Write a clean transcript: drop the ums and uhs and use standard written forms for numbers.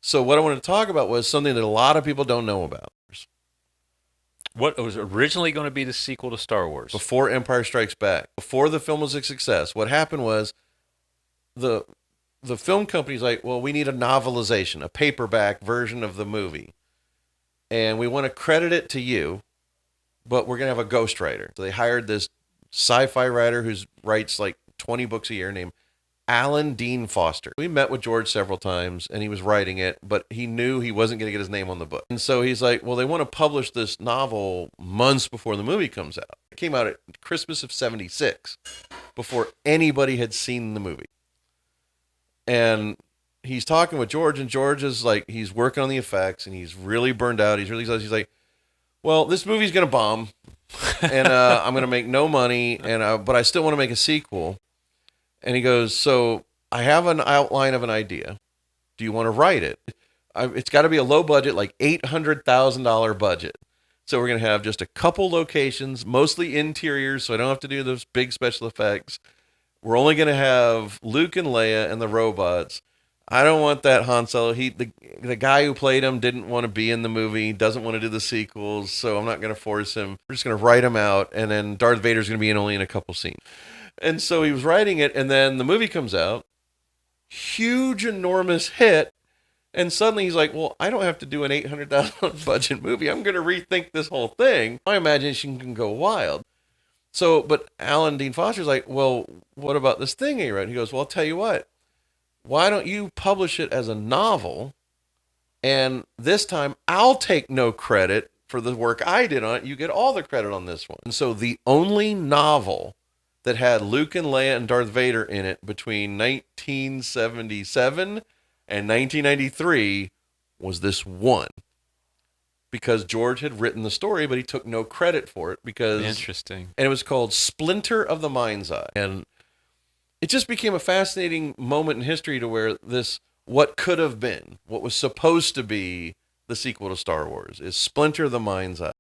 So what I wanted to talk about was something that a lot of people don't know about. What was originally going to be the sequel to Star Wars? Before Empire Strikes Back, before the film was a success, what happened was the the film company's like, well, we need a novelization, a paperback version of the movie, and we want to credit it to you, but we're gonna have a ghostwriter. So they hired this sci-fi writer who writes like 20 books a year named Alan Dean Foster. We met with George several times and he was writing it, but he knew he wasn't going to get his name on the book. And so he's like, well, they want to publish this novel months before the movie comes out. It came out at Christmas of 76 before anybody had seen the movie. And he's talking with George, and George is like, he's working on the effects and he's really burned out. He's like, well, this movie's going to bomb and I'm going to make no money, and but I still want to make a sequel. And he goes, so I have an outline of an idea. Do you want to write it? It's got to be a low budget, like $800,000 budget. So we're going to have just a couple locations, mostly interiors, so I don't have to do those big special effects. We're only going to have Luke and Leia and the robots. I don't want that Han Solo. The guy who played him didn't want to be in the movie, doesn't want to do the sequels, so I'm not going to force him. We're just going to write him out, and then Darth Vader's going to be only in a couple scenes. And so he was writing it, and then the movie comes out, huge, enormous hit, and suddenly he's like, well, I don't have to do an $800,000 budget movie. I'm going to rethink this whole thing. My imagination can go wild. So, but Alan Dean Foster's like, well, what about this thing he wrote? He goes, well, I'll tell you what. Why don't you publish it as a novel, and this time I'll take no credit for the work I did on it. You get all the credit on this one. And so the only novel that had Luke and Leia and Darth Vader in it between 1977 and 1993 was this one. Because George had written the story, but he took no credit for it because... Interesting. And it was called Splinter of the Mind's Eye. And it just became a fascinating moment in history to where this, what could have been, what was supposed to be the sequel to Star Wars, is Splinter of the Mind's Eye.